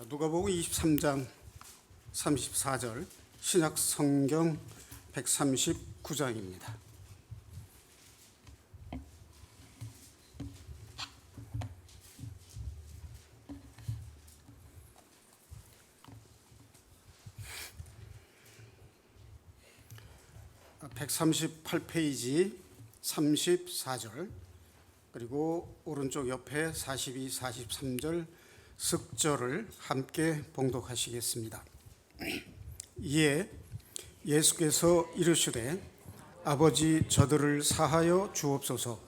누가복음 23장 34절 신약 성경 139장입니다. (138페이지) 34절, 그리고 오른쪽 옆에 42, 43절 습절을 함께 봉독하시겠습니다. 이에 예수께서 이르시되 아버지, 저들을 사하여 주옵소서.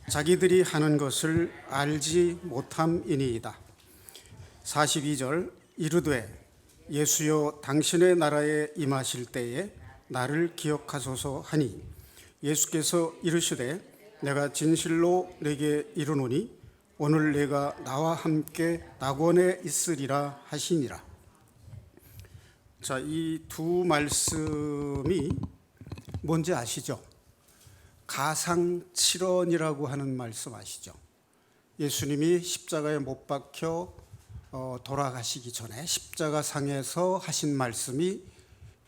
자기들이 하는 것을 알지 못함이니이다. 42절 이르되 예수여, 당신의 나라에 임하실 때에 나를 기억하소서 하니, 예수께서 이르시되 내가 진실로 내게 이르노니 오늘 내가 나와 함께 낙원에 있으리라 하시니라. 자, 이 두 말씀이 뭔지 아시죠? 가상칠언이라고 하는 말씀 아시죠? 예수님이 십자가에 못 박혀 돌아가시기 전에 십자가상에서 하신 말씀이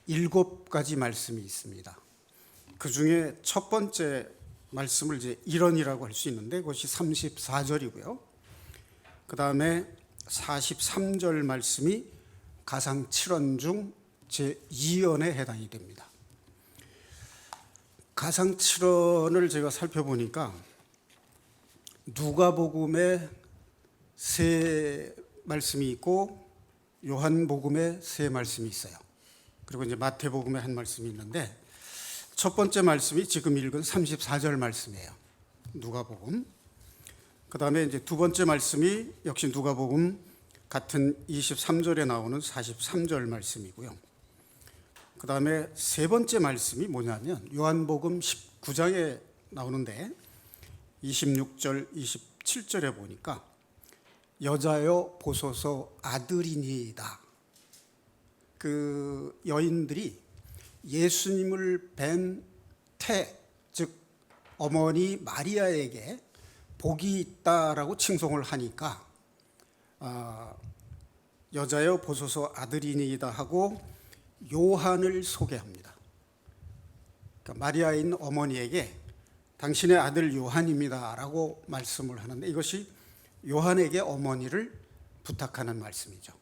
7가지 말씀이 있습니다. 그 중에 첫 번째 말씀을 이제 일언이라고 할 수 있는데 그것이 34절이고요. 그 다음에 43절 말씀이 가상 7언 중 제2언에 해당이 됩니다. 가상 7언을 제가 살펴보니까 누가복음에 3 말씀이 있고 요한복음에 3 말씀이 있어요. 그리고 이제 마태복음에 1 말씀이 있는데, 첫 번째 말씀이 지금 읽은 34절 말씀이에요. 누가복음. 그 다음에 이제 두 번째 말씀이 역시 누가복음 같은 23절에 나오는 43절 말씀이고요. 그 다음에 세 번째 말씀이 뭐냐면 요한복음 19장에 나오는데 26절, 27절에 보니까 여자여 보소서 아들이니이다. 그 여인들이 예수님을 뵌 태, 즉 어머니 마리아에게 복이 있다라고 칭송을 하니까 여자여 보소서 아들이니이다 하고 요한을 소개합니다. 그러니까 마리아인 어머니에게 당신의 아들 요한입니다 라고 말씀을 하는데, 이것이 요한에게 어머니를 부탁하는 말씀이죠.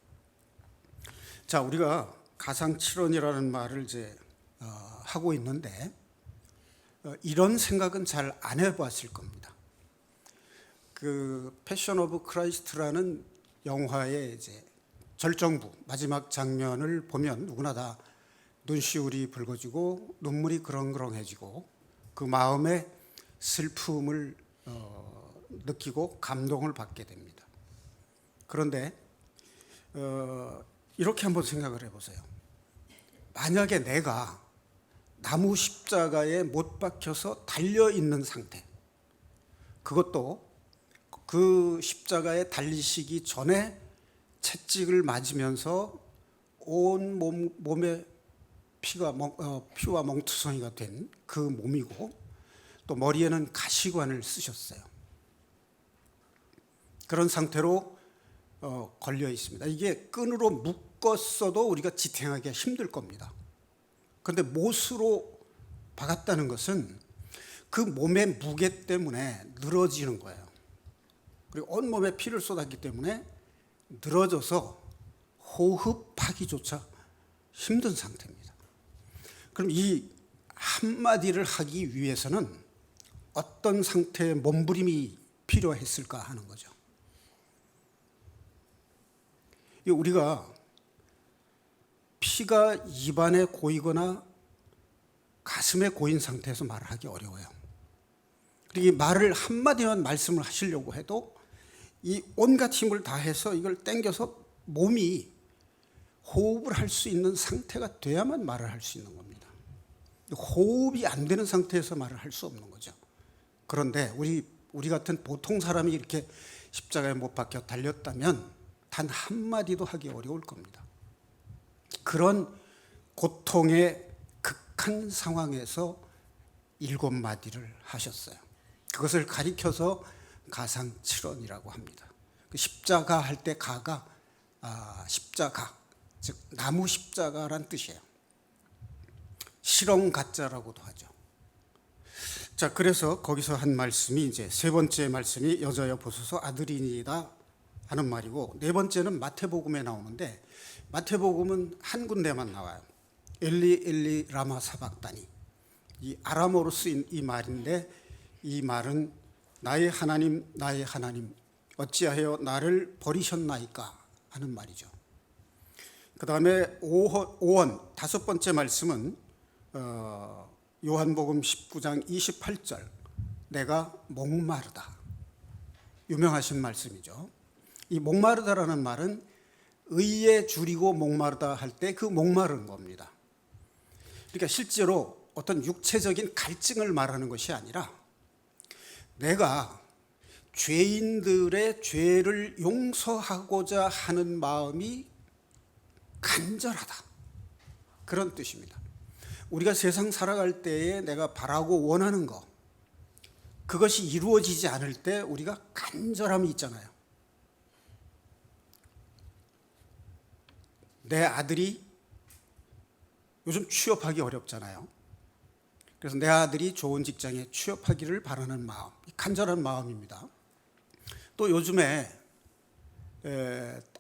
자, 우리가 가상칠언이라는 말을 이제 하고 있는데 이런 생각은 잘 안 해봤을 겁니다. 그 패션 오브 크라이스트라는 영화의 이제 절정부 마지막 장면을 보면 누구나 다 눈시울이 붉어지고 눈물이 그렁그렁해지고 그 마음에 슬픔을 느끼고 감동을 받게 됩니다. 그런데 이렇게 한번 생각을 해보세요. 만약에 내가 나무 십자가에 못 박혀서 달려있는 상태, 그것도 그 십자가에 달리시기 전에 채찍을 맞으면서 온 몸에 피와 멍투성이가 된 그 몸이고, 또 머리에는 가시관을 쓰셨어요. 그런 상태로 걸려 있습니다. 이게 끈으로 묶었어도 우리가 지탱하기가 힘들 겁니다. 그런데 못으로 박았다는 것은 그 몸의 무게 때문에 늘어지는 거예요. 그리고 온몸에 피를 쏟았기 때문에 늘어져서 호흡하기조차 힘든 상태입니다. 그럼 이 한마디를 하기 위해서는 어떤 상태의 몸부림이 필요했을까 하는 거죠. 우리가 피가 입안에 고이거나 가슴에 고인 상태에서 말을 하기 어려워요. 그리고 이 말을 한마디만 말씀을 하시려고 해도 이 온갖 힘을 다해서 이걸 당겨서 몸이 호흡을 할 수 있는 상태가 돼야만 말을 할 수 있는 겁니다. 호흡이 안 되는 상태에서 말을 할 수 없는 거죠. 그런데 우리 같은 보통 사람이 이렇게 십자가에 못 박혀 달렸다면 단 한마디도 하기 어려울 겁니다. 그런 고통의 극한 상황에서 7마디를 하셨어요. 그것을 가리켜서 가상칠언이라고 합니다. 그 십자가 할 때 가가 십자가, 즉 나무 십자가란 뜻이에요. 실언 가짜라고도 하죠. 자, 그래서 거기서 한 말씀이 이제 세 번째 말씀이 여자여 보소서 아들이니이다 하는 말이고, 네 번째는 마태복음에 나오는데 마태복음은 한 군데만 나와요. 엘리 엘리 라마 사박다니, 이 아람어로 쓰인 이 말인데, 이 말은 나의 하나님 나의 하나님 어찌하여 나를 버리셨나이까 하는 말이죠. 그 다음에 5원 다섯 번째 말씀은 요한복음 19장 28절 내가 목마르다, 유명하신 말씀이죠. 이 목마르다라는 말은 의에 줄이고 목마르다 할 때 그 목마른 겁니다. 그러니까 실제로 어떤 육체적인 갈증을 말하는 것이 아니라 내가 죄인들의 죄를 용서하고자 하는 마음이 간절하다, 그런 뜻입니다. 우리가 세상 살아갈 때에 내가 바라고 원하는 것, 그것이 이루어지지 않을 때 우리가 간절함이 있잖아요. 내 아들이 요즘 취업하기 어렵잖아요. 그래서 내 아들이 좋은 직장에 취업하기를 바라는 마음, 간절한 마음입니다. 또 요즘에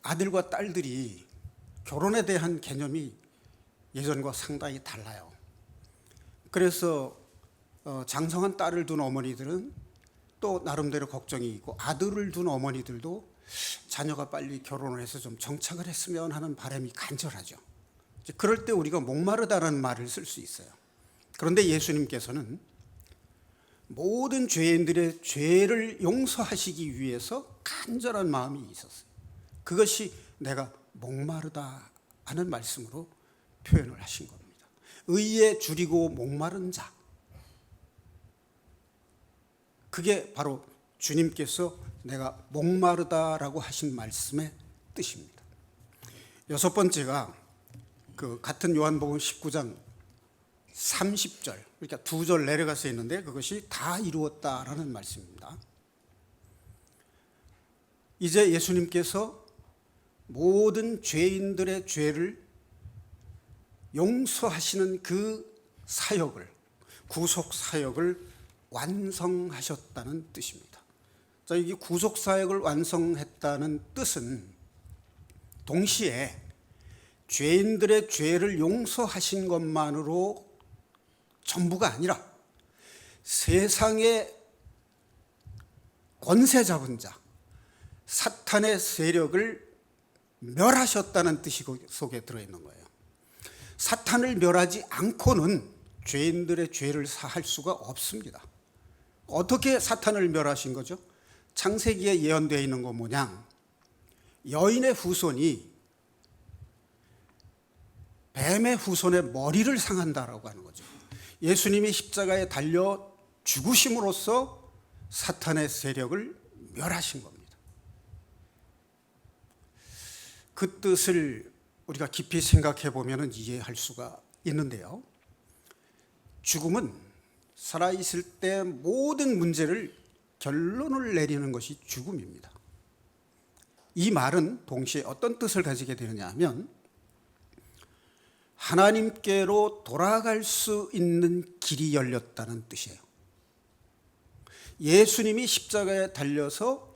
아들과 딸들이 결혼에 대한 개념이 예전과 상당히 달라요. 그래서 장성한 딸을 둔 어머니들은 또 나름대로 걱정이 있고, 아들을 둔 어머니들도 자녀가 빨리 결혼을 해서 좀 정착을 했으면 하는 바람이 간절하죠. 그럴 때 우리가 목마르다라는 말을 쓸 수 있어요. 그런데 예수님께서는 모든 죄인들의 죄를 용서하시기 위해서 간절한 마음이 있었어요. 그것이 내가 목마르다 하는 말씀으로 표현을 하신 겁니다. 의에 줄이고 목마른 자, 그게 바로 주님께서 내가 목마르다라고 하신 말씀의 뜻입니다. 여섯 번째가 그 같은 요한복음 19장 30절, 그러니까 두 절 내려가서 있는데 그것이 다 이루었다라는 말씀입니다. 이제 예수님께서 모든 죄인들의 죄를 용서하시는 그 사역을, 구속 사역을 완성하셨다는 뜻입니다. 자, 이 구속 사역을 완성했다는 뜻은 동시에 죄인들의 죄를 용서하신 것만으로 전부가 아니라 세상의 권세 잡은 자, 사탄의 세력을 멸하셨다는 뜻이 속에 들어있는 거예요. 사탄을 멸하지 않고는 죄인들의 죄를 사할 수가 없습니다. 어떻게 사탄을 멸하신 거죠? 창세기에 예언되어 있는 것 모양 여인의 후손이 뱀의 후손의 머리를 상한다라고 하는 거죠. 예수님이 십자가에 달려 죽으심으로써 사탄의 세력을 멸하신 겁니다. 그 뜻을 우리가 깊이 생각해 보면 이해할 수가 있는데요. 죽음은 살아있을 때 모든 문제를 결론을 내리는 것이 죽음입니다. 이 말은 동시에 어떤 뜻을 가지게 되느냐 하면 하나님께로 돌아갈 수 있는 길이 열렸다는 뜻이에요. 예수님이 십자가에 달려서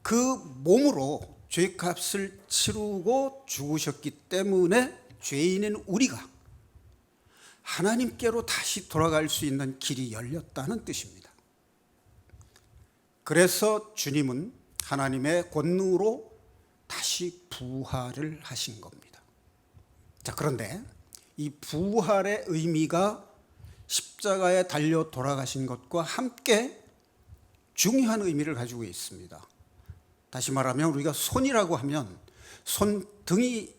그 몸으로 죄값을 치르고 죽으셨기 때문에 죄인인 우리가 하나님께로 다시 돌아갈 수 있는 길이 열렸다는 뜻입니다. 그래서 주님은 하나님의 권능으로 다시 부활을 하신 겁니다. 자, 그런데 이 부활의 의미가 십자가에 달려 돌아가신 것과 함께 중요한 의미를 가지고 있습니다. 다시 말하면 우리가 손이라고 하면 손등이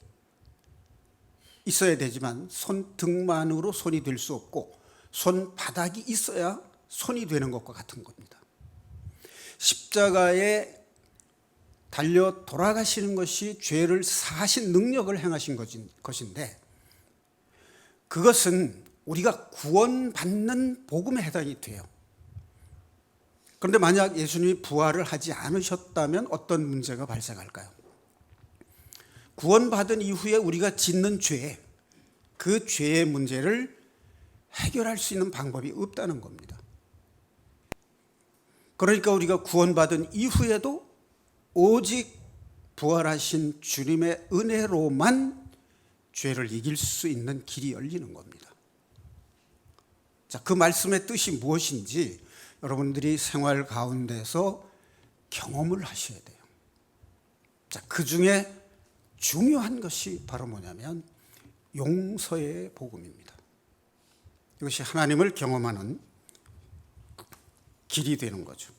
있어야 되지만 손등만으로 손이 될 수 없고 손바닥이 있어야 손이 되는 것과 같은 겁니다. 십자가에 달려 돌아가시는 것이 죄를 사하신 능력을 행하신 것인데, 그것은 우리가 구원받는 복음에 해당이 돼요. 그런데 만약 예수님이 부활을 하지 않으셨다면 어떤 문제가 발생할까요? 구원받은 이후에 우리가 짓는 죄, 그 죄의 문제를 해결할 수 있는 방법이 없다는 겁니다. 그러니까 우리가 구원받은 이후에도 오직 부활하신 주님의 은혜로만 죄를 이길 수 있는 길이 열리는 겁니다. 자, 그 말씀의 뜻이 무엇인지 여러분들이 생활 가운데서 경험을 하셔야 돼요. 자, 그 중에 중요한 것이 바로 뭐냐면 용서의 복음입니다. 이것이 하나님을 경험하는 길이 되는 거죠.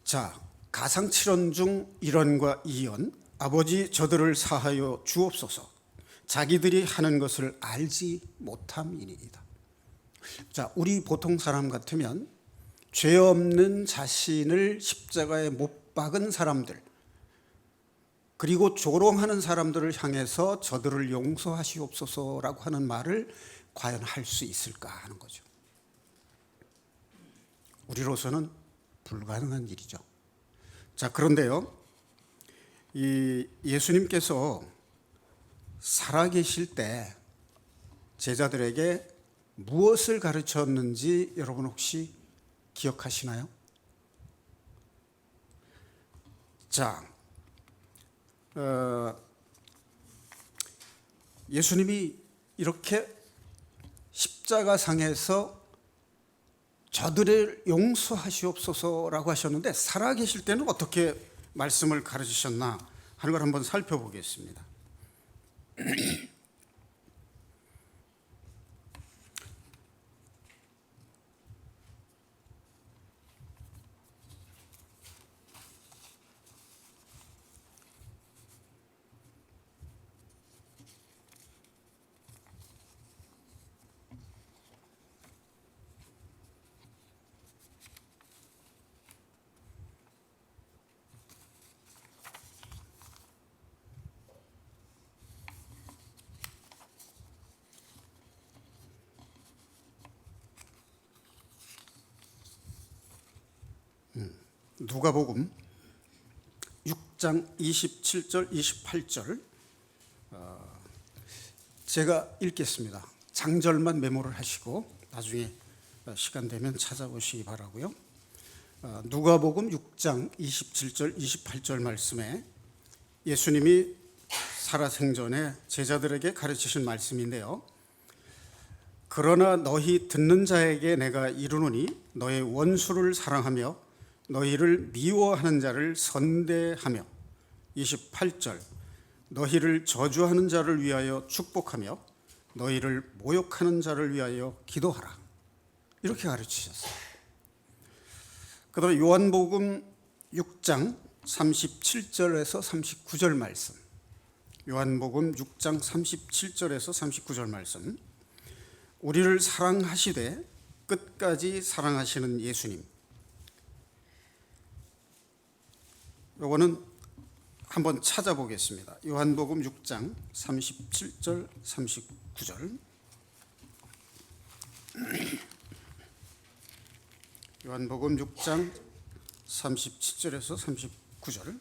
자, 가상칠언 중 1언과 2언, 아버지 저들을 사하여 주옵소서, 자기들이 하는 것을 알지 못함이니이다. 자, 우리 보통 사람 같으면 죄 없는 자신을 십자가에 못 박은 사람들, 그리고 조롱하는 사람들을 향해서 저들을 용서하시옵소서라고 하는 말을 과연 할 수 있을까 하는 거죠. 우리로서는 불가능한 일이죠. 자, 그런데요, 이 예수님께서 살아계실 때 제자들에게 무엇을 가르쳤는지 여러분 혹시 기억하시나요? 자, 예수님이 이렇게 십자가상에서 저들을 용서하시옵소서라고 하셨는데 살아계실 때는 어떻게 말씀을 가르치셨나 하는 걸 한번 살펴보겠습니다. 누가복음 6장 27절 28절 제가 읽겠습니다. 장절만 메모를 하시고 나중에 시간 되면 찾아보시기 바라고요. 누가복음 6장 27절 28절 말씀에 예수님이 살아생전에 제자들에게 가르치신 말씀인데요. 그러나 너희 듣는 자에게 내가 이르노니 너의 원수를 사랑하며 너희를 미워하는 자를 선대하며 28절 너희를 저주하는 자를 위하여 축복하며 너희를 모욕하는 자를 위하여 기도하라. 이렇게 가르치셨어요. 그 다음에 요한복음 6장 37절에서 39절 말씀, 요한복음 6장 37절에서 39절 말씀, 우리를 사랑하시되 끝까지 사랑하시는 예수님, 요거는 한번 찾아보겠습니다. 요한복음 6장 37절 39절, 요한복음 6장 37절에서 39절,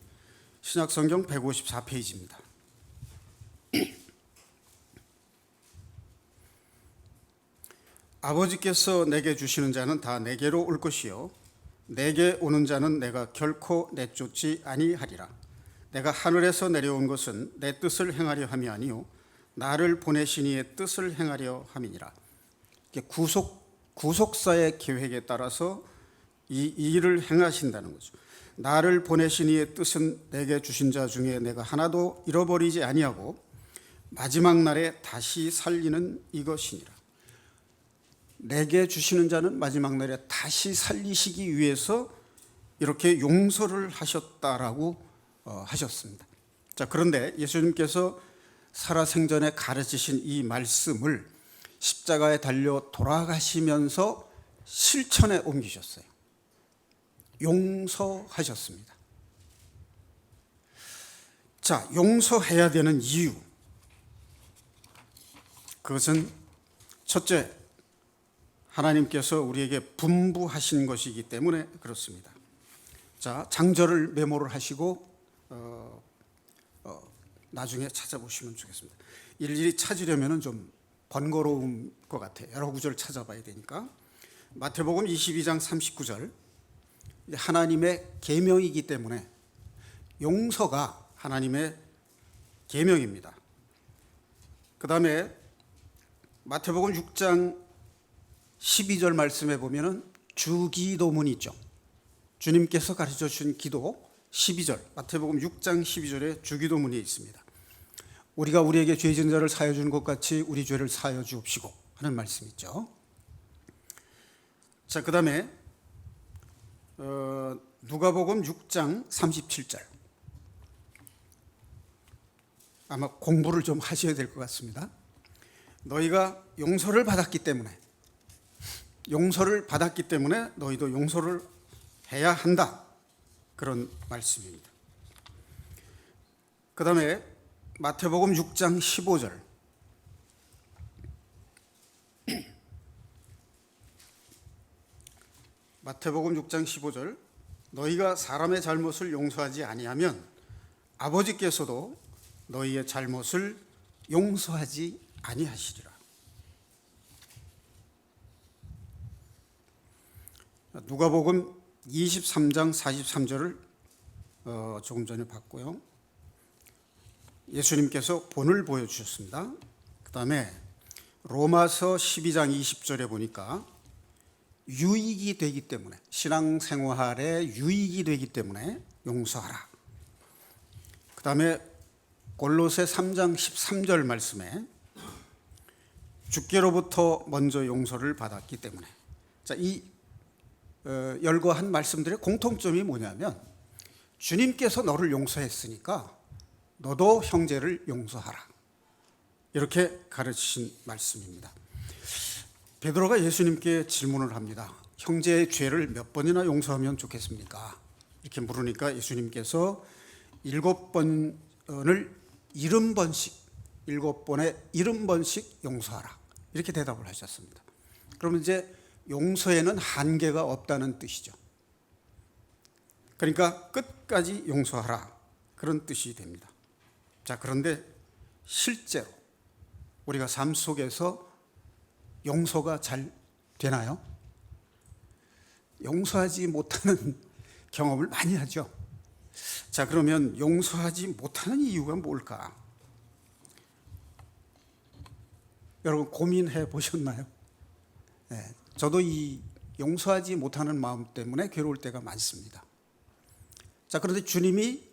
신약성경 154페이지입니다. 아버지께서 내게 주시는 자는 다 내게로 올 것이요 내게 오는 자는 내가 결코 내쫓지 아니하리라. 내가 하늘에서 내려온 것은 내 뜻을 행하려 함이 아니요 나를 보내신 이의 뜻을 행하려 함이니라. 구속사의 계획에 따라서 이 일을 행하신다는 거죠. 나를 보내신 이의 뜻은 내게 주신 자 중에 내가 하나도 잃어버리지 아니하고 마지막 날에 다시 살리는 이것이니라. 내게 주시는 자는 마지막 날에 다시 살리시기 위해서 이렇게 용서를 하셨다라고 하셨습니다. 자, 그런데 예수님께서 살아생전에 가르치신 이 말씀을 십자가에 달려 돌아가시면서 실천에 옮기셨어요. 용서하셨습니다. 자, 용서해야 되는 이유, 그것은 첫째, 하나님께서 우리에게 분부하신 것이기 때문에 그렇습니다. 자, 장절을 메모를 하시고 나중에 찾아보시면 좋겠습니다. 일일이 찾으려면 좀 번거로운 것 같아요. 여러 구절 찾아봐야 되니까. 마태복음 22장 39절, 하나님의 계명이기 때문에 용서가 하나님의 계명입니다. 그 다음에 마태복음 6장 12절 말씀에 보면은 주기도문이 있죠. 주님께서 가르쳐 주신 기도 12절, 마태복음 6장 12절에 주기도문이 있습니다. 우리가 우리에게 죄 지은 자를 사하여 주는 것 같이 우리 죄를 사하여 주옵시고 하는 말씀 있죠. 자, 그 다음에 누가복음 6장 37절, 아마 공부를 좀 하셔야 될 것 같습니다. 너희가 용서를 받았기 때문에 너희도 용서를 해야 한다, 그런 말씀입니다. 그 다음에 마태복음 6장 15절, 마태복음 6장 15절, 너희가 사람의 잘못을 용서하지 아니하면 아버지께서도 너희의 잘못을 용서하지 아니하시리라. 누가복음 23장 43절을 조금 전에 봤고요. 예수님께서 본을 보여주셨습니다. 그 다음에 로마서 12장 20절에 보니까 유익이 되기 때문에, 신앙생활에 유익이 되기 때문에 용서하라. 그 다음에 골로새 3장 13절 말씀에 주께로부터 먼저 용서를 받았기 때문에. 자, 이 열거한 말씀들의 공통점이 뭐냐면 주님께서 너를 용서했으니까 너도 형제를 용서하라, 이렇게 가르치신 말씀입니다. 베드로가 예수님께 질문을 합니다. 형제의 죄를 몇 번이나 용서하면 좋겠습니까? 이렇게 물으니까 예수님께서 7번을 70번씩, 7번에 70번씩 용서하라, 이렇게 대답을 하셨습니다. 그러면 이제 용서에는 한계가 없다는 뜻이죠. 그러니까 끝까지 용서하라, 그런 뜻이 됩니다. 자, 그런데 실제로 우리가 삶 속에서 용서가 잘 되나요? 용서하지 못하는 경험을 많이 하죠. 자, 그러면 용서하지 못하는 이유가 뭘까? 여러분 고민해 보셨나요? 네, 저도 이 용서하지 못하는 마음 때문에 괴로울 때가 많습니다. 자, 그런데 주님이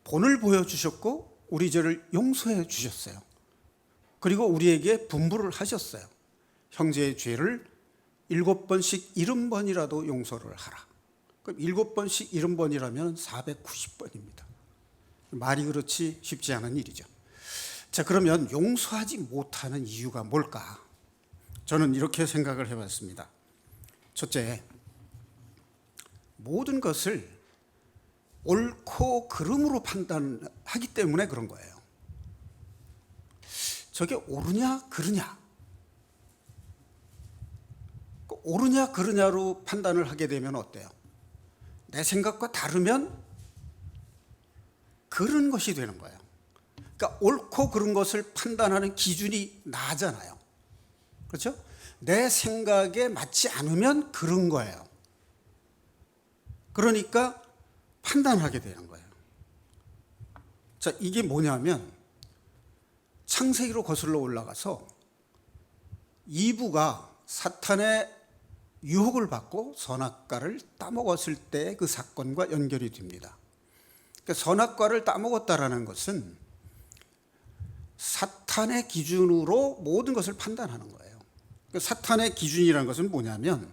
본을 보여주셨고 우리 죄를 용서해 주셨어요. 그리고 우리에게 분부를 하셨어요. 형제의 죄를 7번씩 70번이라도 용서를 하라. 그럼 7번씩 70번이라면 490번입니다. 말이 그렇지 쉽지 않은 일이죠. 자, 그러면 용서하지 못하는 이유가 뭘까? 저는 이렇게 생각을 해봤습니다. 첫째, 모든 것을 옳고 그름으로 판단하기 때문에 그런 거예요. 저게 옳으냐 그르냐, 옳으냐 그르냐로 판단을 하게 되면 어때요? 내 생각과 다르면 그런 것이 되는 거예요. 그러니까 옳고 그른 것을 판단하는 기준이 나잖아요. 그렇죠? 내 생각에 맞지 않으면 그런 거예요. 그러니까 판단하게 되는 거예요. 자, 이게 뭐냐면 창세기로 거슬러 올라가서 이브가 사탄의 유혹을 받고 선악과를 따먹었을 때 그 사건과 연결이 됩니다. 그러니까 선악과를 따먹었다라는 것은 사탄의 기준으로 모든 것을 판단하는 거예요. 그러니까 사탄의 기준이라는 것은 뭐냐면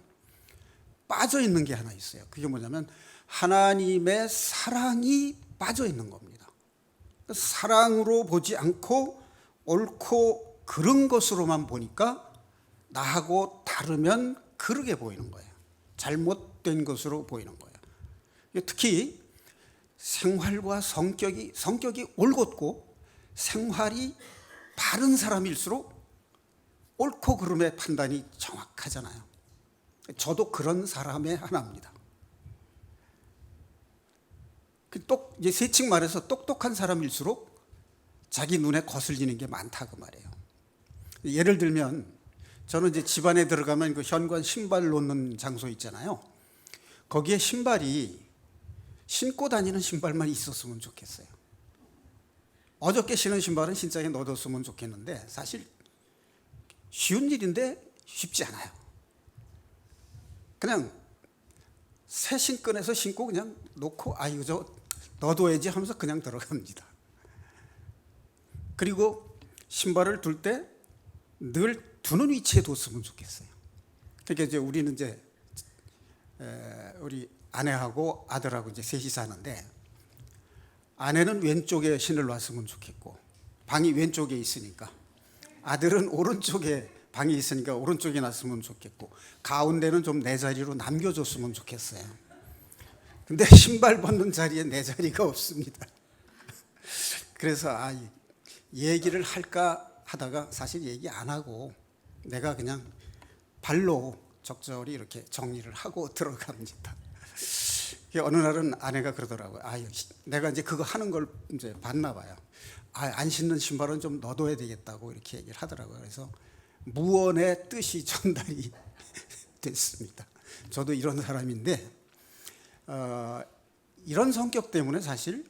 빠져 있는 게 하나 있어요. 그게 뭐냐면 하나님의 사랑이 빠져 있는 겁니다. 사랑으로 보지 않고 옳고 그른 것으로만 보니까 나하고 다르면 그르게 보이는 거예요. 잘못된 것으로 보이는 거예요. 특히 생활과 성격이 올곧고 생활이 바른 사람일수록 옳고 그름의 판단이 정확하잖아요. 저도 그런 사람의 하나입니다. 이제 세칭 말해서 똑똑한 사람일수록 자기 눈에 거슬리는 게 많다고 말해요. 예를 들면 저는 이제 집안에 들어가면 그 현관 신발 놓는 장소 있잖아요. 거기에 신발이 신고 다니는 신발만 있었으면 좋겠어요. 어저께 신은 신발은 신장에 넣어뒀으면 좋겠는데 사실 쉬운 일인데 쉽지 않아요. 그냥 새 신끈에서 신고 그냥 놓고 이거 저 넣어둬야지 하면서 그냥 들어갑니다. 그리고 신발을 둘 때 늘 두는 위치에 뒀으면 좋겠어요. 그러니까 이제 우리는 이제 우리 아내하고 아들하고 이제 셋이 사는데 아내는 왼쪽에 신을 놨으면 좋겠고 방이 왼쪽에 있으니까 아들은 오른쪽에 방이 있으니까 오른쪽에 놨으면 좋겠고 가운데는 좀 내 자리로 남겨줬으면 좋겠어요. 근데 신발 벗는 자리에 내 자리가 없습니다. 그래서 얘기를 할까 하다가 사실 얘기 안 하고 내가 그냥 발로 적절히 이렇게 정리를 하고 들어갑니다. 어느 날은 아내가 그러더라고요. 내가 이제 그거 하는 걸 이제 봤나 봐요. 안 신는 신발은 좀 넣어둬야 되겠다고 이렇게 얘기를 하더라고요. 그래서 무언의 뜻이 전달이 됐습니다. 저도 이런 사람인데 이런 성격 때문에 사실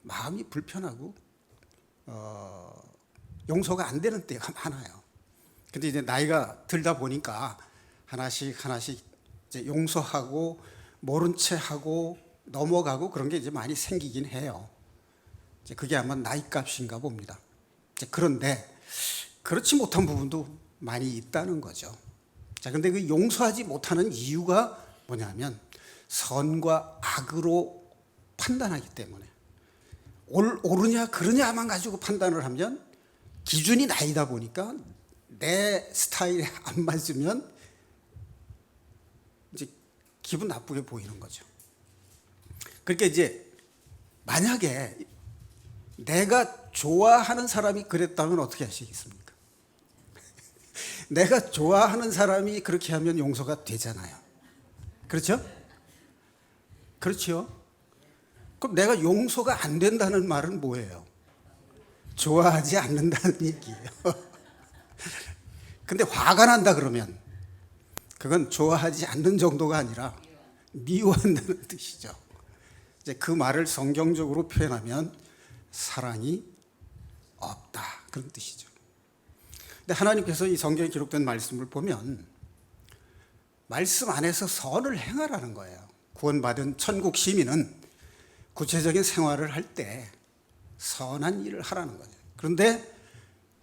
마음이 불편하고 용서가 안 되는 때가 많아요. 근데 이제 나이가 들다 보니까 하나씩 이제 용서하고 모른 채 하고 넘어가고 그런 게 이제 많이 생기긴 해요. 이제 그게 아마 나이 값인가 봅니다. 이제 그런데 그렇지 못한 부분도 많이 있다는 거죠. 자, 근데 그 용서하지 못하는 이유가 뭐냐면 선과 악으로 판단하기 때문에 옳으냐 그르냐만 가지고 판단을 하면 기준이 나이다 보니까 내 스타일에 안 맞으면 이제 기분 나쁘게 보이는 거죠. 그러니까 이제 만약에 내가 좋아하는 사람이 그랬다면 어떻게 하시겠습니까? 내가 좋아하는 사람이 그렇게 하면 용서가 되잖아요. 그렇죠? 그렇죠? 그럼 내가 용서가 안 된다는 말은 뭐예요? 좋아하지 않는다는 얘기예요. 근데 화가 난다 그러면 그건 좋아하지 않는 정도가 아니라 미워한다는 뜻이죠. 이제 그 말을 성경적으로 표현하면 사랑이 없다 그런 뜻이죠. 근데 하나님께서 이 성경에 기록된 말씀을 보면 말씀 안에서 선을 행하라는 거예요. 구원받은 천국 시민은 구체적인 생활을 할 때 선한 일을 하라는 거죠. 그런데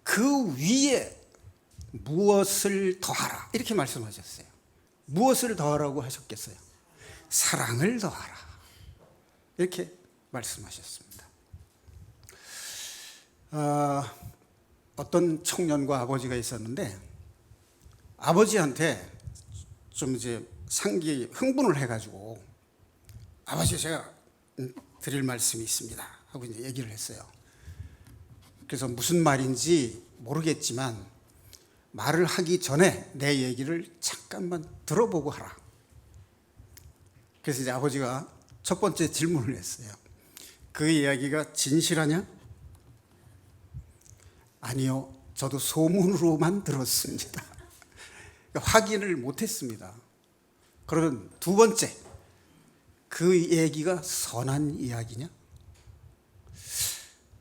그 위에 무엇을 더하라 이렇게 말씀하셨어요. 무엇을 더하라고 하셨겠어요? 사랑을 더하라 이렇게 말씀하셨습니다. 어떤 청년과 아버지가 있었는데 아버지한테 좀 이제 흥분을 해가지고 아버지 제가 드릴 말씀이 있습니다 하고 이제 얘기를 했어요. 그래서 무슨 말인지 모르겠지만 말을 하기 전에 내 얘기를 잠깐만 들어보고 하라. 그래서 이제 아버지가 첫 번째 질문을 했어요. 그 이야기가 진실하냐? 아니요, 저도 소문으로만 들었습니다. 그러니까 확인을 못했습니다. 그러면 두 번째, 그 얘기가 선한 이야기냐?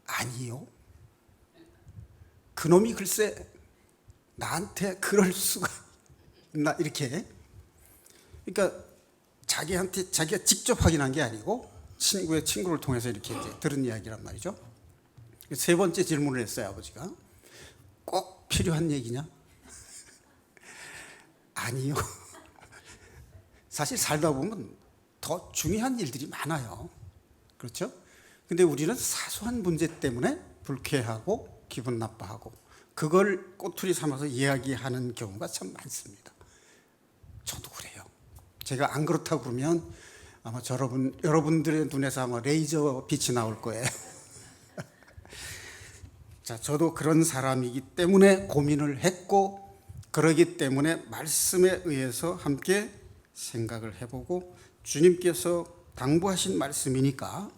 아니요. 그놈이 글쎄 나한테 그럴 수가 있나 이렇게. 그러니까 자기가 직접 확인한 게 아니고 친구의 친구를 통해서 이렇게 이제 들은 이야기란 말이죠. 세 번째 질문을 했어요, 아버지가. 꼭 필요한 얘기냐? 아니요. 사실 살다 보면 더 중요한 일들이 많아요. 그렇죠? 근데 우리는 사소한 문제 때문에 불쾌하고 기분 나빠하고 그걸 꼬투리 삼아서 이야기하는 경우가 참 많습니다. 저도 그래요. 제가 안 그렇다고 그러면 아마 여러분들의 눈에서 아마 레이저 빛이 나올 거예요. 자, 저도 그런 사람이기 때문에 고민을 했고 그러기 때문에 말씀에 의해서 함께 생각을 해보고 주님께서 당부하신 말씀이니까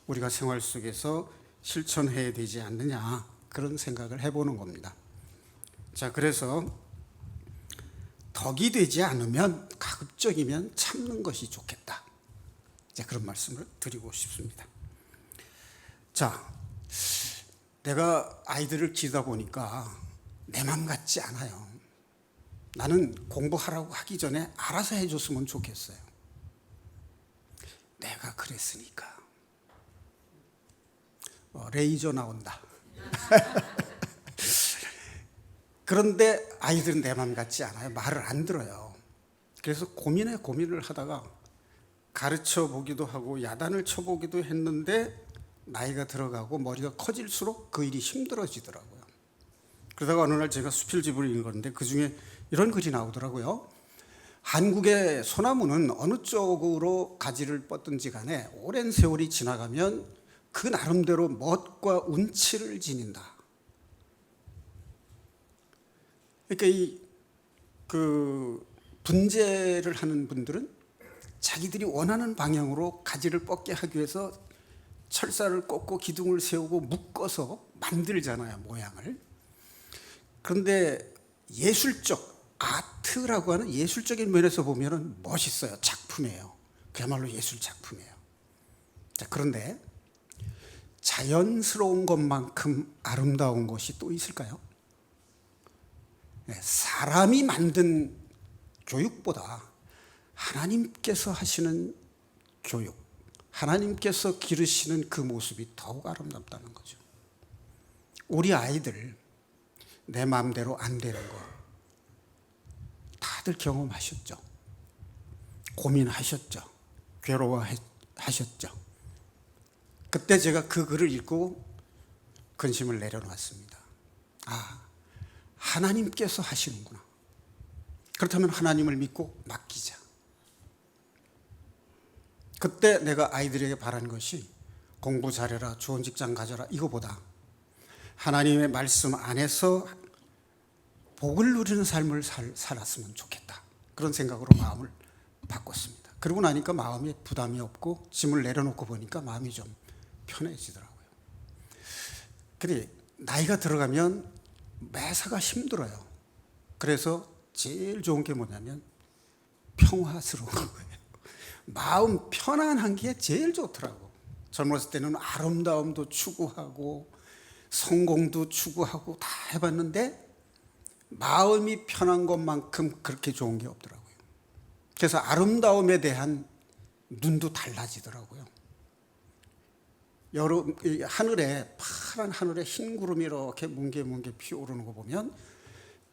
우리가 생활 속에서 실천해야 되지 않느냐, 그런 생각을 해보는 겁니다. 자, 그래서 덕이 되지 않으면, 가급적이면 참는 것이 좋겠다. 이제 그런 말씀을 드리고 싶습니다. 자, 내가 아이들을 키우다 보니까 내 맘 같지 않아요. 나는 공부하라고 하기 전에 알아서 해줬으면 좋겠어요. 내가 그랬으니까. 레이저 나온다. 그런데 아이들은 내 맘 같지 않아요. 말을 안 들어요. 그래서 고민을 하다가 가르쳐 보기도 하고 야단을 쳐보기도 했는데 나이가 들어가고 머리가 커질수록 그 일이 힘들어지더라고요. 그러다가 어느 날 제가 수필집을 읽었는데 그중에 이런 글이 나오더라고요. 한국의 소나무는 어느 쪽으로 가지를 뻗든지 간에 오랜 세월이 지나가면 그 나름대로 멋과 운치를 지닌다. 그러니까 분재를 하는 분들은 자기들이 원하는 방향으로 가지를 뻗게 하기 위해서 철사를 꽂고 기둥을 세우고 묶어서 만들잖아요, 모양을. 그런데 예술적, 아트라고 하는 예술적인 면에서 보면 멋있어요. 작품이에요. 그야말로 예술 작품이에요. 자, 그런데 자연스러운 것만큼 아름다운 것이 또 있을까요? 네, 사람이 만든 교육보다 하나님께서 하시는 교육, 하나님께서 기르시는 그 모습이 더욱 아름답다는 거죠. 우리 아이들 내 마음대로 안 되는 거 다들 경험하셨죠? 고민하셨죠? 괴로워하셨죠? 그때 제가 그 글을 읽고 근심을 내려놨습니다. 아, 하나님께서 하시는구나. 그렇다면 하나님을 믿고 맡기자. 그때 내가 아이들에게 바란 것이 공부 잘해라, 좋은 직장 가져라, 이거보다 하나님의 말씀 안에서 복을 누리는 삶을 살았으면 좋겠다. 그런 생각으로 마음을 바꿨습니다. 그러고 나니까 마음에 부담이 없고 짐을 내려놓고 보니까 마음이 좀 편해지더라고요. 근데 나이가 들어가면 매사가 힘들어요. 그래서 제일 좋은 게 뭐냐면 평화스러운 거예요. 마음 편안한 게 제일 좋더라고. 젊었을 때는 아름다움도 추구하고 성공도 추구하고 다 해봤는데 마음이 편한 것만큼 그렇게 좋은 게 없더라고요. 그래서 아름다움에 대한 눈도 달라지더라고요. 여름 하늘에, 파란 하늘에 흰 구름이 이렇게 뭉게뭉게 피어오르는 거 보면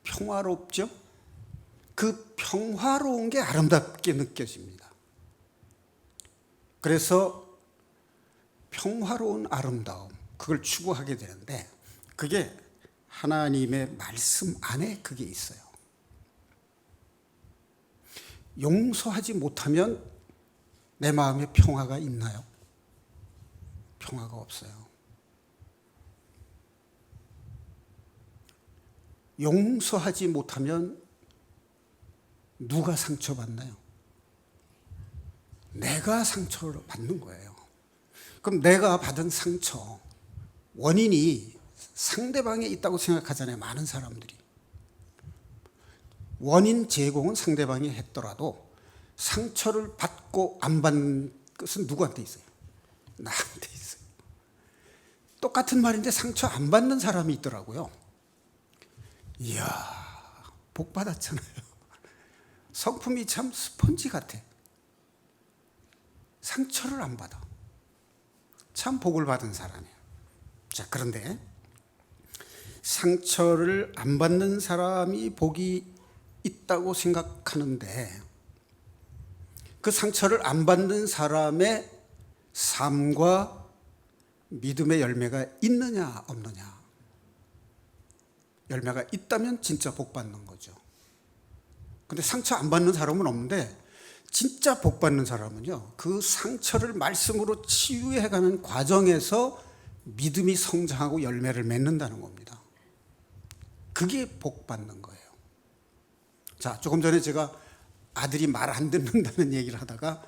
평화롭죠? 그 평화로운 게 아름답게 느껴집니다. 그래서 평화로운 아름다움, 그걸 추구하게 되는데 그게 하나님의 말씀 안에 그게 있어요. 용서하지 못하면 내 마음에 평화가 있나요? 평화가 없어요. 용서하지 못하면 누가 상처받나요? 내가 상처를 받는 거예요. 그럼 내가 받은 상처, 원인이 상대방에 있다고 생각하잖아요, 많은 사람들이. 원인 제공은 상대방이 했더라도 상처를 받고 안 받는 것은 누구한테 있어요? 나한테 있어요. 똑같은 말인데 상처 안 받는 사람이 있더라고요. 이야, 복 받았잖아요. 성품이 참 스펀지 같아. 상처를 안 받아. 참 복을 받은 사람이에요. 자, 그런데 상처를 안 받는 사람이 복이 있다고 생각하는데 그 상처를 안 받는 사람의 삶과 믿음의 열매가 있느냐 없느냐. 열매가 있다면 진짜 복 받는 거죠. 근데 상처 안 받는 사람은 없는데 진짜 복 받는 사람은요, 그 상처를 말씀으로 치유해가는 과정에서 믿음이 성장하고 열매를 맺는다는 겁니다. 그게 복 받는 거예요. 자, 조금 전에 제가 아들이 말 안 듣는다는 얘기를 하다가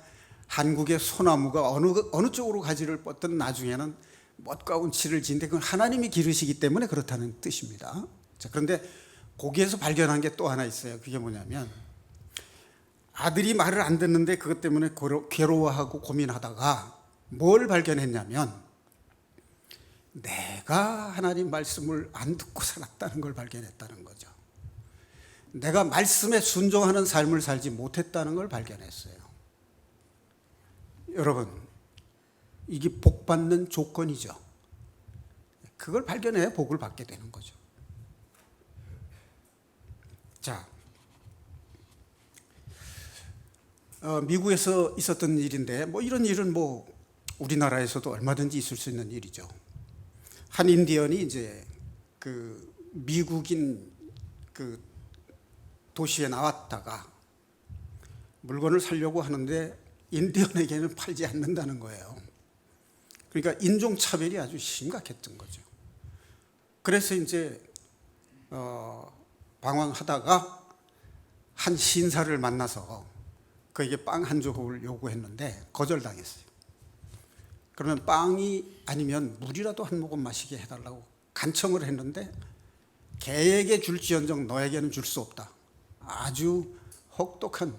한국의 소나무가 어느 쪽으로 가지를 뻗든 나중에는 멋과 운치를 지는데 그건 하나님이 기르시기 때문에 그렇다는 뜻입니다. 자, 그런데 거기에서 발견한 게 또 하나 있어요. 그게 뭐냐면 아들이 말을 안 듣는데 그것 때문에 괴로워하고 고민하다가 뭘 발견했냐면 내가 하나님 말씀을 안 듣고 살았다는 걸 발견했다는 거죠. 내가 말씀에 순종하는 삶을 살지 못했다는 걸 발견했어요. 여러분, 이게 복 받는 조건이죠. 그걸 발견해야 복을 받게 되는 거죠. 자, 미국에서 있었던 일인데 뭐 이런 일은 뭐 우리나라에서도 얼마든지 있을 수 있는 일이죠. 한 인디언이 이제 그 미국인 그 도시에 나왔다가 물건을 사려고 하는데 인디언에게는 팔지 않는다는 거예요. 그러니까 인종차별이 아주 심각했던 거죠. 그래서 이제 방황하다가 한 신사를 만나서 그에게 빵 한 조각을 요구했는데 거절당했어요. 그러면 빵이 아니면 물이라도 한 모금 마시게 해달라고 간청을 했는데 개에게 줄지언정 너에게는 줄 수 없다. 아주 혹독한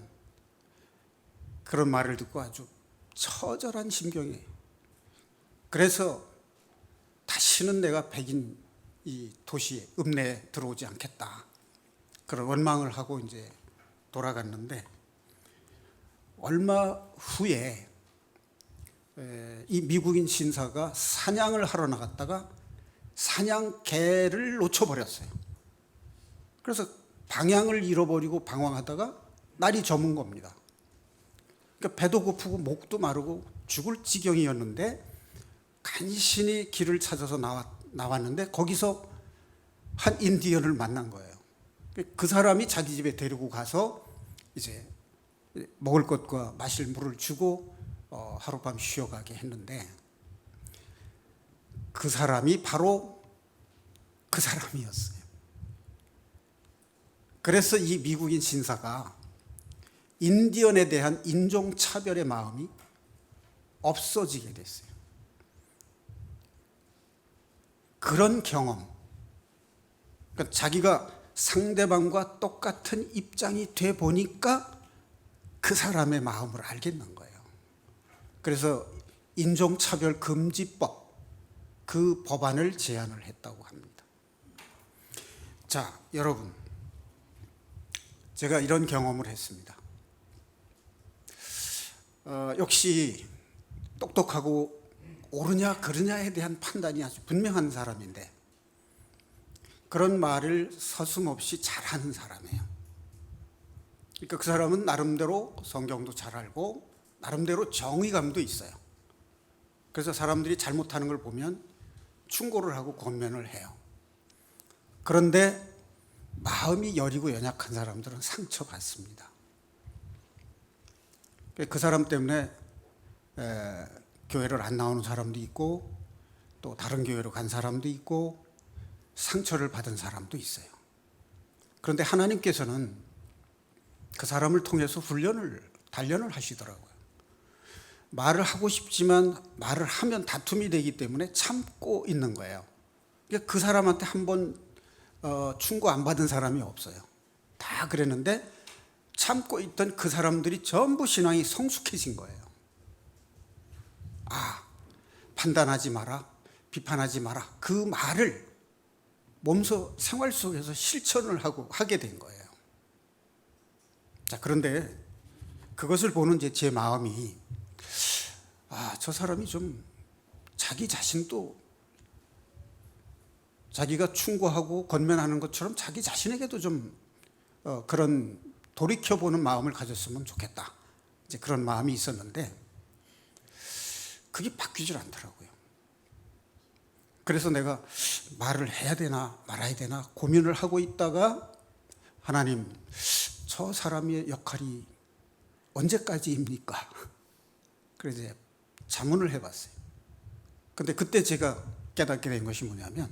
그런 말을 듣고 아주 처절한 심경이에요. 그래서 다시는 내가 백인 이 도시에 읍내에 들어오지 않겠다. 그런 원망을 하고 이제 돌아갔는데 얼마 후에 이 미국인 신사가 사냥을 하러 나갔다가 사냥개를 놓쳐버렸어요. 그래서 방향을 잃어버리고 방황하다가 날이 저문 겁니다. 그러니까 배도 고프고 목도 마르고 죽을 지경이었는데 간신히 길을 찾아서 나왔는데 거기서 한 인디언을 만난 거예요. 그 사람이 자기 집에 데리고 가서 이제 먹을 것과 마실 물을 주고 하룻밤 쉬어가게 했는데 그 사람이 바로 그 사람이었어요. 그래서 이 미국인 신사가 인디언에 대한 인종차별의 마음이 없어지게 됐어요. 그런 경험, 그러니까 자기가 상대방과 똑같은 입장이 돼 보니까 그 사람의 마음을 알겠는 거예요. 그래서 인종차별 금지법, 그 법안을 제안을 했다고 합니다. 자, 여러분, 제가 이런 경험을 했습니다. 역시 똑똑하고 옳으냐 그르냐에 대한 판단이 아주 분명한 사람인데 그런 말을 서슴없이 잘하는 사람이에요. 그러니까 그 사람은 나름대로 성경도 잘 알고 나름대로 정의감도 있어요. 그래서 사람들이 잘못하는 걸 보면 충고를 하고 권면을 해요. 그런데 마음이 여리고 연약한 사람들은 상처받습니다. 그 사람 때문에 교회를 안 나오는 사람도 있고 또 다른 교회로 간 사람도 있고 상처를 받은 사람도 있어요. 그런데 하나님께서는 그 사람을 통해서 단련을 하시더라고요. 말을 하고 싶지만 말을 하면 다툼이 되기 때문에 참고 있는 거예요. 그러니까 그 사람한테 한번 충고 안 받은 사람이 없어요. 다 그랬는데 참고 있던 그 사람들이 전부 신앙이 성숙해진 거예요. 판단하지 마라, 비판하지 마라. 그 말을 몸소 생활 속에서 실천을 하게 된 거예요. 자, 그런데 그것을 보는 제 마음이 저 사람이 좀 자기 자신도 자기가 충고하고 권면하는 것처럼 자기 자신에게도 좀 그런 돌이켜보는 마음을 가졌으면 좋겠다. 이제 그런 마음이 있었는데 그게 바뀌질 않더라고요. 그래서 내가 말을 해야 되나 말아야 되나 고민을 하고 있다가 하나님, 저 사람의 역할이 언제까지입니까? 그래서 자문을 해봤어요. 근데 그때 제가 깨닫게 된 것이 뭐냐면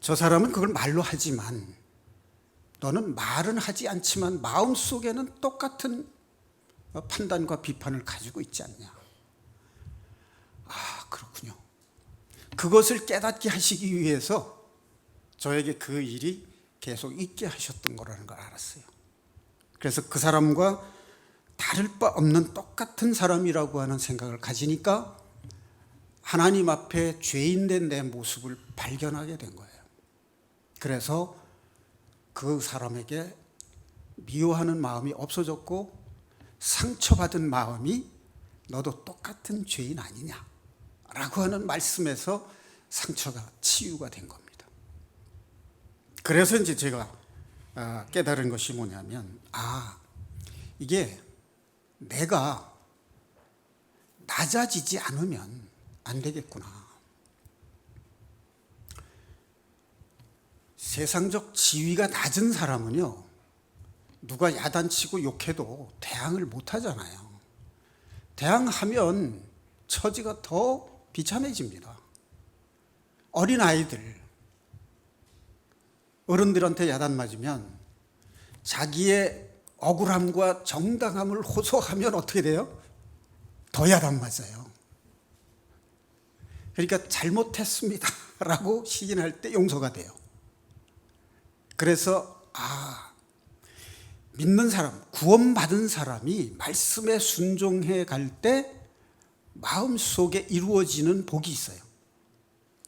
저 사람은 그걸 말로 하지만 너는 말은 하지 않지만 마음속에는 똑같은 판단과 비판을 가지고 있지 않냐. 아, 그렇군요. 그것을 깨닫게 하시기 위해서 저에게 그 일이 계속 있게 하셨던 거라는 걸 알았어요. 그래서 그 사람과 다를 바 없는 똑같은 사람이라고 하는 생각을 가지니까 하나님 앞에 죄인된 내 모습을 발견하게 된 거예요. 그래서 그 사람에게 미워하는 마음이 없어졌고, 상처받은 마음이 너도 똑같은 죄인 아니냐 라고 하는 말씀에서 상처가 치유가 된 겁니다. 그래서 이제 제가 깨달은 것이 뭐냐면, 이게 내가 낮아지지 않으면 안 되겠구나. 세상적 지위가 낮은 사람은요, 누가 야단치고 욕해도 대항을 못 하잖아요. 대항하면 처지가 더 비참해집니다. 어린아이들, 어른들한테 야단 맞으면 자기의 억울함과 정당함을 호소하면 어떻게 돼요? 더 야단 맞아요. 그러니까 잘못했습니다 라고 시인할 때 용서가 돼요. 그래서 믿는 사람, 구원받은 사람이 말씀에 순종해 갈 때 마음속에 이루어지는 복이 있어요.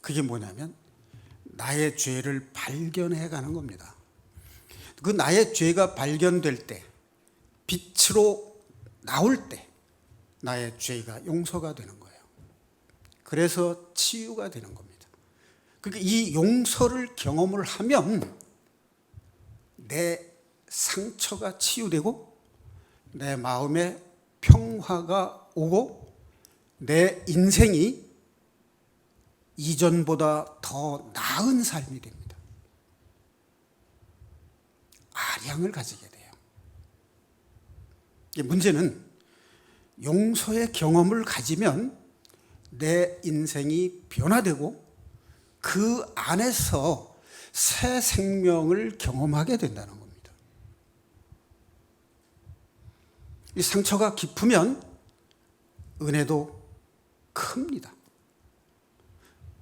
그게 뭐냐면 나의 죄를 발견해 가는 겁니다. 그 나의 죄가 발견될 때, 빛으로 나올 때 나의 죄가 용서가 되는 거예요. 그래서 치유가 되는 겁니다. 그러니까 이 용서를 경험을 하면 내 상처가 치유되고 내 마음에 평화가 오고 내 인생이 이전보다 더 나은 삶이 됩니다. 아량을 가지게 돼요. 문제는 용서의 경험을 가지면 내 인생이 변화되고 그 안에서 새 생명을 경험하게 된다는 겁니다. 이 상처가 깊으면 은혜도 큽니다.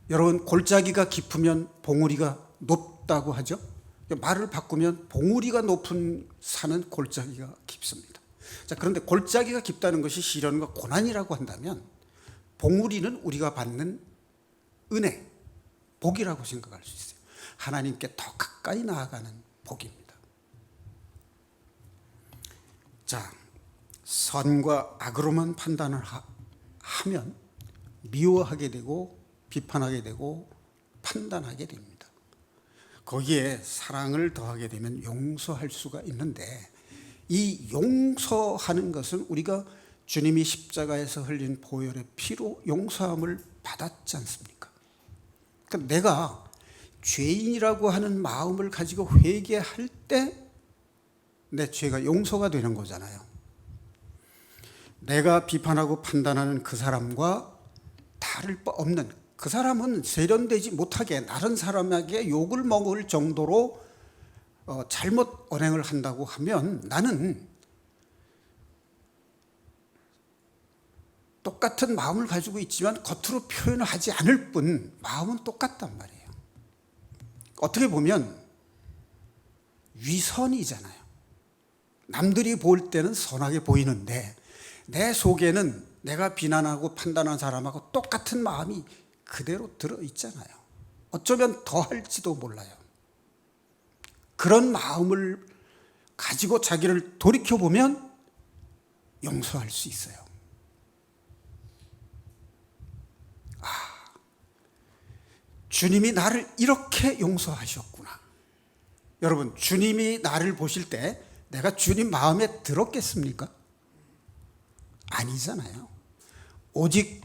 여러분, 골짜기가 깊으면 봉우리가 높다고 하죠. 말을 바꾸면 봉우리가 높은 산은 골짜기가 깊습니다. 자, 그런데 골짜기가 깊다는 것이 시련과 고난이라고 한다면 봉우리는 우리가 받는 은혜, 복이라고 생각할 수 있어요. 하나님께 더 가까이 나아가는 복입니다. 자, 선과 악으로만 판단을 하면 미워하게 되고 비판하게 되고 판단하게 됩니다. 거기에 사랑을 더하게 되면 용서할 수가 있는데, 이 용서하는 것은 우리가 주님이 십자가에서 흘린 보혈의 피로 용서함을 받았지 않습니까? 그러니까 내가 죄인이라고 하는 마음을 가지고 회개할 때 내 죄가 용서가 되는 거잖아요. 내가 비판하고 판단하는 그 사람과 다를 바 없는, 그 사람은 세련되지 못하게 다른 사람에게 욕을 먹을 정도로 잘못 언행을 한다고 하면 나는 똑같은 마음을 가지고 있지만 겉으로 표현을 하지 않을 뿐 마음은 똑같단 말이에요. 어떻게 보면 위선이잖아요. 남들이 볼 때는 선하게 보이는데 내 속에는 내가 비난하고 판단한 사람하고 똑같은 마음이 그대로 들어있잖아요. 어쩌면 더 할지도 몰라요. 그런 마음을 가지고 자기를 돌이켜보면 용서할 수 있어요. 주님이 나를 이렇게 용서하셨구나. 여러분, 주님이 나를 보실 때 내가 주님 마음에 들었겠습니까? 아니잖아요. 오직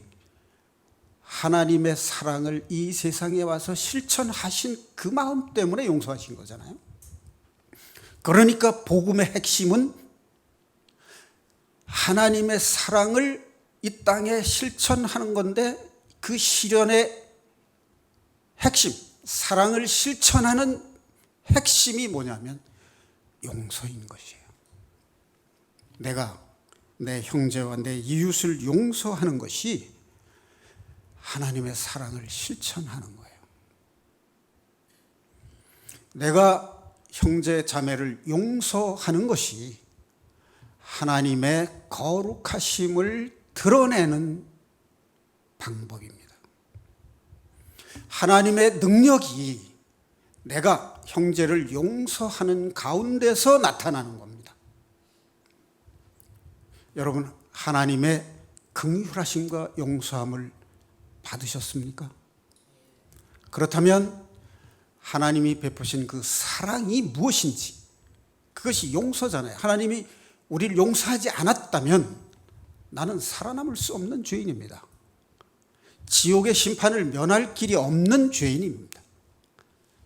하나님의 사랑을 이 세상에 와서 실천하신 그 마음 때문에 용서하신 거잖아요. 그러니까 복음의 핵심은 하나님의 사랑을 이 땅에 실천하는 건데, 그 실현의 핵심, 사랑을 실천하는 핵심이 뭐냐면 용서인 것이에요. 내가 내 형제와 내 이웃을 용서하는 것이 하나님의 사랑을 실천하는 거예요. 내가 형제 자매를 용서하는 것이 하나님의 거룩하심을 드러내는 방법입니다. 하나님의 능력이 내가 형제를 용서하는 가운데서 나타나는 겁니다. 여러분, 하나님의 긍휼하심과 용서함을 받으셨습니까? 그렇다면 하나님이 베푸신 그 사랑이 무엇인지, 그것이 용서잖아요. 하나님이 우리를 용서하지 않았다면 나는 살아남을 수 없는 죄인입니다. 지옥의 심판을 면할 길이 없는 죄인입니다.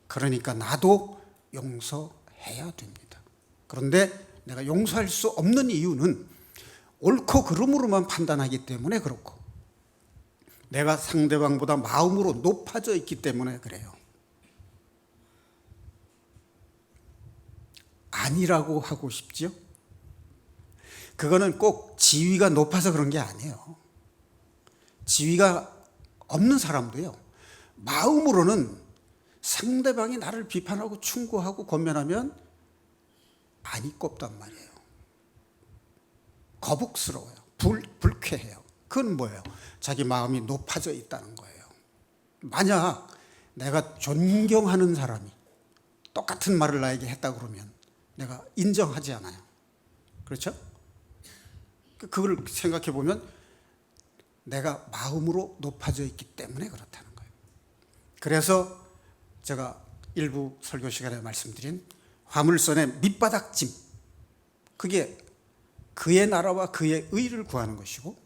그러니까 나도 용서해야 됩니다. 그런데 내가 용서할 수 없는 이유는 옳고 그름으로만 판단하기 때문에 그렇고, 내가 상대방보다 마음으로 높아져 있기 때문에 그래요. 아니라고 하고 싶지요? 그거는 꼭 지위가 높아서 그런 게 아니에요. 지위가 없는 사람도요, 마음으로는 상대방이 나를 비판하고 충고하고 권면하면 많이 꼽단 말이에요. 거북스러워요. 불쾌해요. 그건 뭐예요? 자기 마음이 높아져 있다는 거예요. 만약 내가 존경하는 사람이 똑같은 말을 나에게 했다 그러면 내가 인정하지 않아요. 그렇죠? 그걸 생각해 보면 내가 마음으로 높아져 있기 때문에 그렇다는 거예요. 그래서 제가 일부 설교 시간에 말씀드린 화물선의 밑바닥짐, 그게 그의 나라와 그의 의를 구하는 것이고,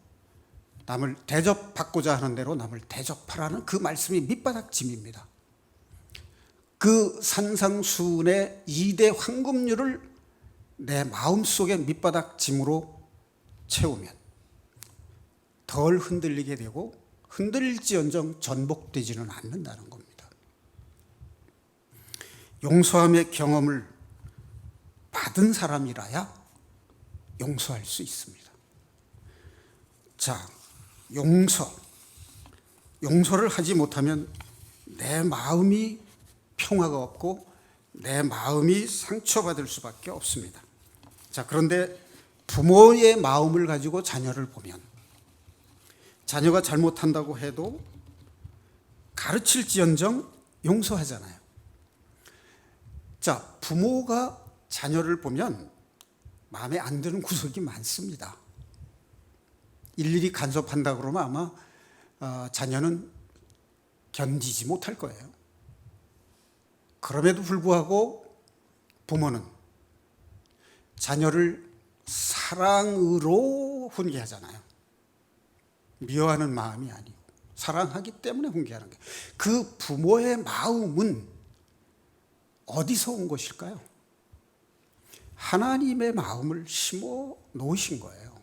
남을 대접받고자 하는 대로 남을 대접하라는 그 말씀이 밑바닥짐입니다. 그 산상수훈의 2대 황금률을 내 마음속의 밑바닥짐으로 채우면 덜 흔들리게 되고, 흔들릴지언정 전복되지는 않는다는 겁니다. 용서함의 경험을 받은 사람이라야 용서할 수 있습니다. 자, 용서를 하지 못하면 내 마음이 평화가 없고 내 마음이 상처받을 수밖에 없습니다. 자, 그런데 부모의 마음을 가지고 자녀를 보면, 자녀가 잘못한다고 해도 가르칠지언정 용서하잖아요. 자, 부모가 자녀를 보면 마음에 안 드는 구석이 많습니다. 일일이 간섭한다 그러면 아마 자녀는 견디지 못할 거예요. 그럼에도 불구하고 부모는 자녀를 사랑으로 훈계하잖아요. 미워하는 마음이 아니고 사랑하기 때문에 훈계하는 거예요. 그 부모의 마음은 어디서 온 것일까요? 하나님의 마음을 심어 놓으신 거예요.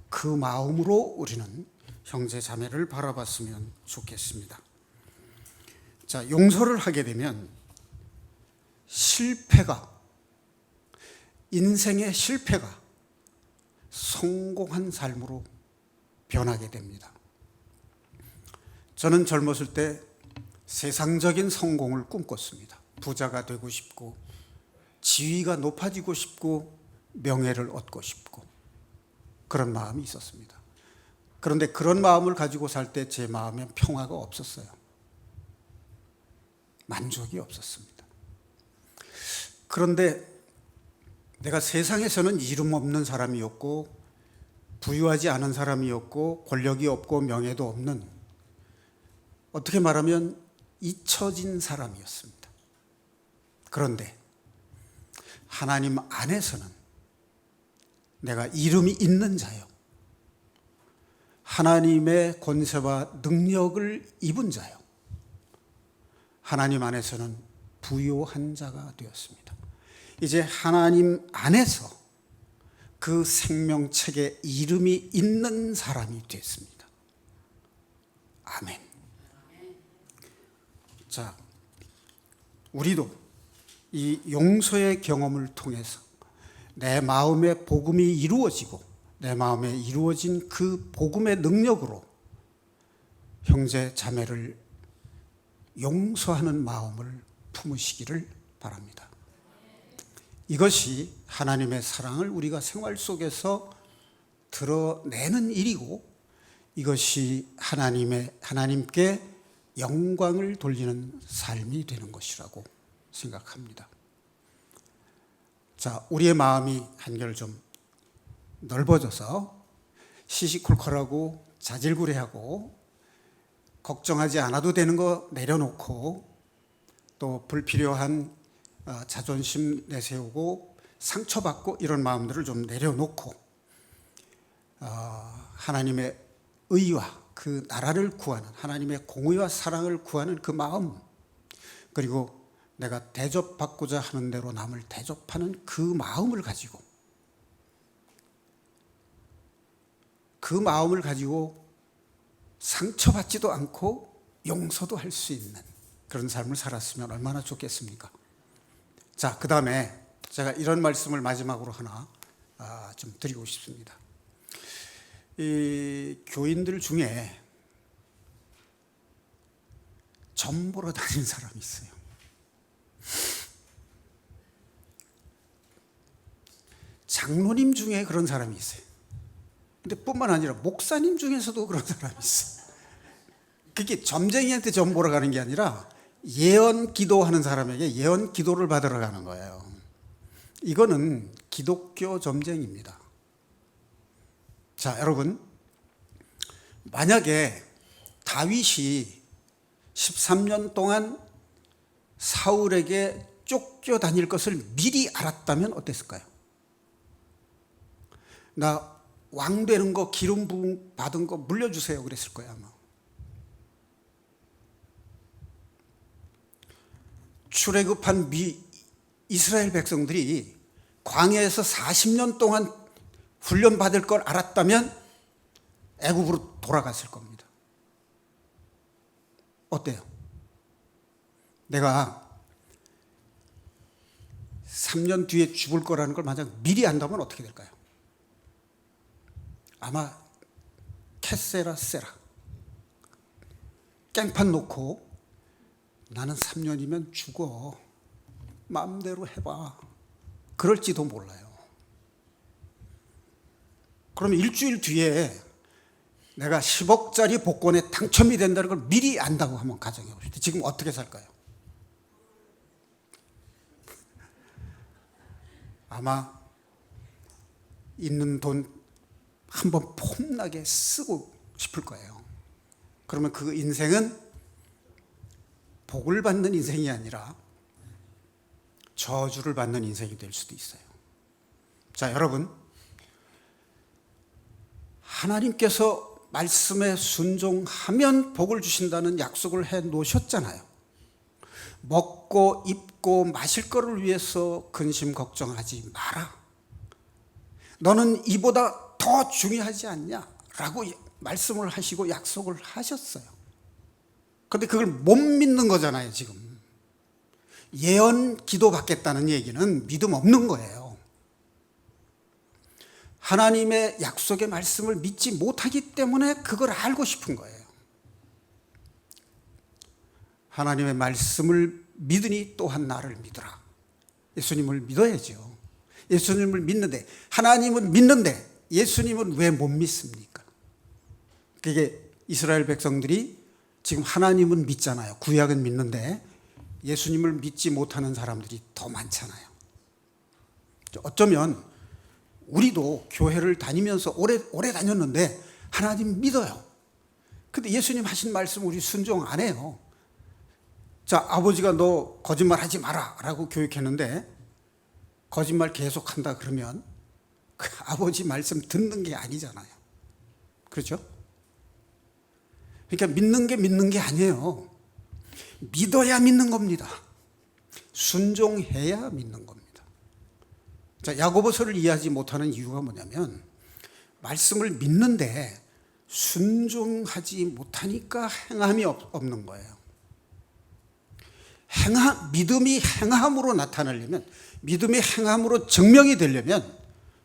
그 마음으로 우리는 형제 자매를 바라봤으면 좋겠습니다. 자, 용서를 하게 되면 인생의 실패가 성공한 삶으로 변하게 됩니다. 저는 젊었을 때 세상적인 성공을 꿈꿨습니다. 부자가 되고 싶고, 지위가 높아지고 싶고, 명예를 얻고 싶고, 그런 마음이 있었습니다. 그런데 그런 마음을 가지고 살 때 제 마음엔 평화가 없었어요. 만족이 없었습니다. 그런데 내가 세상에서는 이름 없는 사람이었고, 부유하지 않은 사람이었고, 권력이 없고 명예도 없는, 어떻게 말하면 잊혀진 사람이었습니다. 그런데 하나님 안에서는 내가 이름이 있는 자요, 하나님의 권세와 능력을 입은 자요, 하나님 안에서는 부요한 자가 되었습니다. 이제 하나님 안에서 그 생명책에 이름이 있는 사람이 됐습니다. 아멘. 자, 우리도 이 용서의 경험을 통해서 내 마음의 복음이 이루어지고 내 마음에 이루어진 그 복음의 능력으로 형제 자매를 용서하는 마음을 품으시기를 바랍니다. 이것이 하나님의 사랑을 우리가 생활 속에서 드러내는 일이고 이것이 하나님께 영광을 돌리는 삶이 되는 것이라고 생각합니다. 자, 우리의 마음이 한결 좀 넓어져서 시시콜콜하고 자질구레하고 걱정하지 않아도 되는 거 내려놓고 또 불필요한 자존심 내세우고 상처받고 이런 마음들을 좀 내려놓고 하나님의 의와 그 나라를 구하는 하나님의 공의와 사랑을 구하는 그 마음, 그리고 내가 대접받고자 하는 대로 남을 대접하는 그 마음을 가지고 상처받지도 않고 용서도 할 수 있는 그런 삶을 살았으면 얼마나 좋겠습니까? 자, 그 다음에 제가 이런 말씀을 마지막으로 하나 좀 드리고 싶습니다. 이 교인들 중에 점 보러 다니는 사람이 있어요. 장로님 중에 그런 사람이 있어요. 근데 뿐만 아니라 목사님 중에서도 그런 사람이 있어요. 그게 점쟁이한테 점 보러 가는 게 아니라 예언 기도하는 사람에게 예언 기도를 받으러 가는 거예요. 이거는 기독교 점쟁입니다. 자, 여러분, 만약에 다윗이 13년 동안 사울에게 쫓겨 다닐 것을 미리 알았다면 어땠을까요? 나 왕 되는 거 기름 부음 받은 거 물려주세요 그랬을 거예요 아마. 출애굽한 이스라엘 백성들이 광야에서 40년 동안 훈련 받을 걸 알았다면 애굽으로 돌아갔을 겁니다. 어때요? 내가 3년 뒤에 죽을 거라는 걸 만약 미리 안다면 어떻게 될까요? 아마 캐세라 세라 깽판 놓고 나는 3년이면 죽어 마음대로 해봐 그럴지도 몰라요. 그러면 일주일 뒤에 내가 10억짜리 복권에 당첨이 된다는 걸 미리 안다고 한번 가정해 봅시다. 지금 어떻게 살까요? 아마 있는 돈 한번 폼나게 쓰고 싶을 거예요. 그러면 그 인생은 복을 받는 인생이 아니라 저주를 받는 인생이 될 수도 있어요. 자, 여러분, 하나님께서 말씀에 순종하면 복을 주신다는 약속을 해 놓으셨잖아요. 먹고 입고 마실 거를 위해서 근심 걱정하지 마라. 너는 이보다 더 중요하지 않냐? 라고 말씀을 하시고 약속을 하셨어요. 그런데 그걸 못 믿는 거잖아요, 지금. 예언 기도 받겠다는 얘기는 믿음 없는 거예요. 하나님의 약속의 말씀을 믿지 못하기 때문에 그걸 알고 싶은 거예요. 하나님의 말씀을 믿으니 또한 나를 믿으라. 예수님을 믿어야죠. 예수님을 믿는데, 하나님은 믿는데 예수님은 왜 못 믿습니까? 그게 이스라엘 백성들이 지금 하나님은 믿잖아요. 구약은 믿는데 예수님을 믿지 못하는 사람들이 더 많잖아요. 어쩌면 우리도 교회를 다니면서 오래 다녔는데 하나님 믿어요. 근데 예수님 하신 말씀 우리 순종 안 해요. 자, 아버지가 너 거짓말 하지 마라 라고 교육했는데 거짓말 계속한다 그러면 그 아버지 말씀 듣는 게 아니잖아요. 그렇죠? 그러니까 믿는 게 아니에요. 믿어야 믿는 겁니다. 순종해야 믿는 겁니다. 자, 야고보서를 이해하지 못하는 이유가 뭐냐면 말씀을 믿는데 순종하지 못하니까 행함이 없는 거예요. 믿음이 행함으로 나타나려면, 믿음이 행함으로 증명이 되려면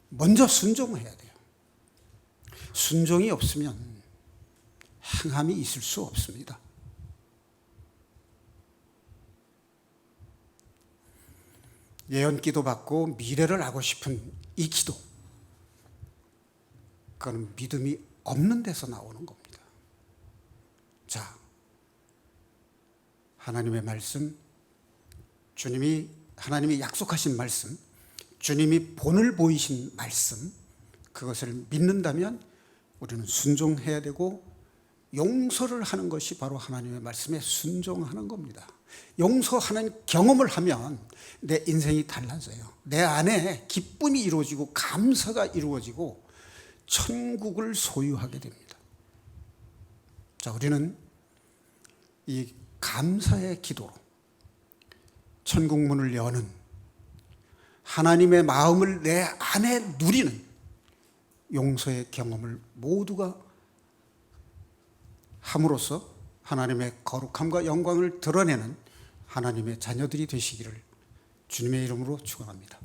먼저 순종해야 돼요. 순종이 없으면 행함이 있을 수 없습니다. 예언기도 받고 미래를 알고 싶은 이 기도, 그건 믿음이 없는 데서 나오는 겁니다. 자, 하나님의 말씀, 하나님이 약속하신 말씀, 주님이 본을 보이신 말씀, 그것을 믿는다면 우리는 순종해야 되고, 용서를 하는 것이 바로 하나님의 말씀에 순종하는 겁니다. 용서하는 경험을 하면 내 인생이 달라져요. 내 안에 기쁨이 이루어지고 감사가 이루어지고 천국을 소유하게 됩니다. 자, 우리는 이 감사의 기도로 천국 문을 여는, 하나님의 마음을 내 안에 누리는 용서의 경험을 모두가 함으로써 하나님의 거룩함과 영광을 드러내는 하나님의 자녀들이 되시기를 주님의 이름으로 축원합니다.